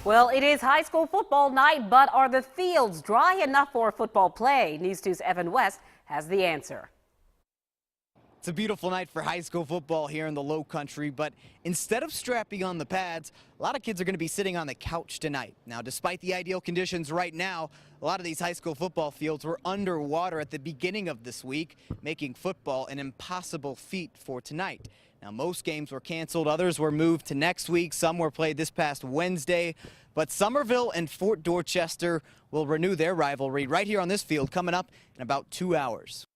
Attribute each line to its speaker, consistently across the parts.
Speaker 1: Well, it is high school football night, but are the fields dry enough for football play? News 2's Evan West has the answer.
Speaker 2: It's a beautiful night for high school football here in the Low Country, but instead of strapping on the pads, a lot of kids are going to be sitting on the couch tonight. Now, despite the ideal conditions right now, a lot of these high school football fields were underwater at the beginning of this week, making football an impossible feat for tonight. Now, most games were canceled, others were moved to next week, some were played this past Wednesday, but Summerville and Fort Dorchester will renew their rivalry right here on this field coming up in about 2 hours.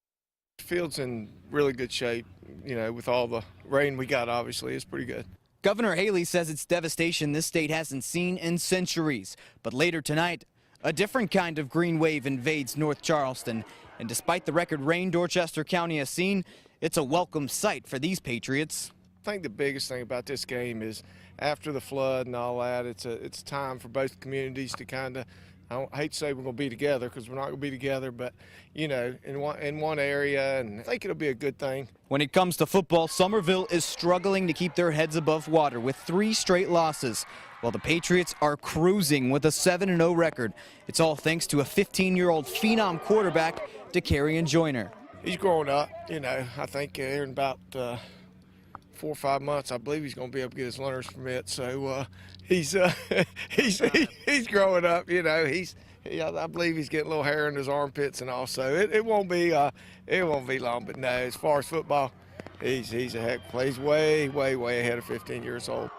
Speaker 3: The field's in really good shape, with all the rain we got, obviously. It's pretty good.
Speaker 2: Governor Haley says it's devastation this state hasn't seen in centuries. But later tonight, a different kind of green wave invades North Charleston. And despite the record rain Dorchester County has seen, it's a welcome sight for these Patriots.
Speaker 3: I think the biggest thing about this game is after the flood and all that, it's a time for both communities to kind of, I hate to say we're going to be together because we're not going to be together, but, in one area, and I think it'll be a good thing.
Speaker 2: When it comes to football, Summerville is struggling to keep their heads above water with 3 straight losses, while the Patriots are cruising with a 7-0 record. It's all thanks to a 15-year-old phenom quarterback, DeCarrion Joyner.
Speaker 3: He's growing up, I think here in about 4 or 5 months, I believe he's going to be able to get his learner's permit. So he's growing up. I believe he's getting a little hair in his armpits and all. So it won't be long. But no, as far as football, he's a heck. Plays way ahead of 15 years old.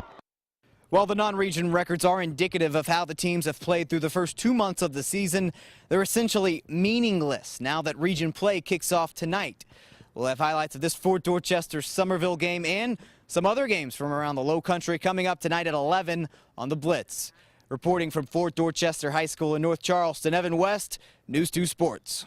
Speaker 2: While the non-region records are indicative of how the teams have played through the first 2 months of the season, they're essentially meaningless now that region play kicks off tonight. We'll have highlights of this Fort Dorchester Summerville game and some other games from around the Low Country coming up tonight at 11 on the Blitz. Reporting from Fort Dorchester High School in North Charleston, Evan West, News 2 Sports.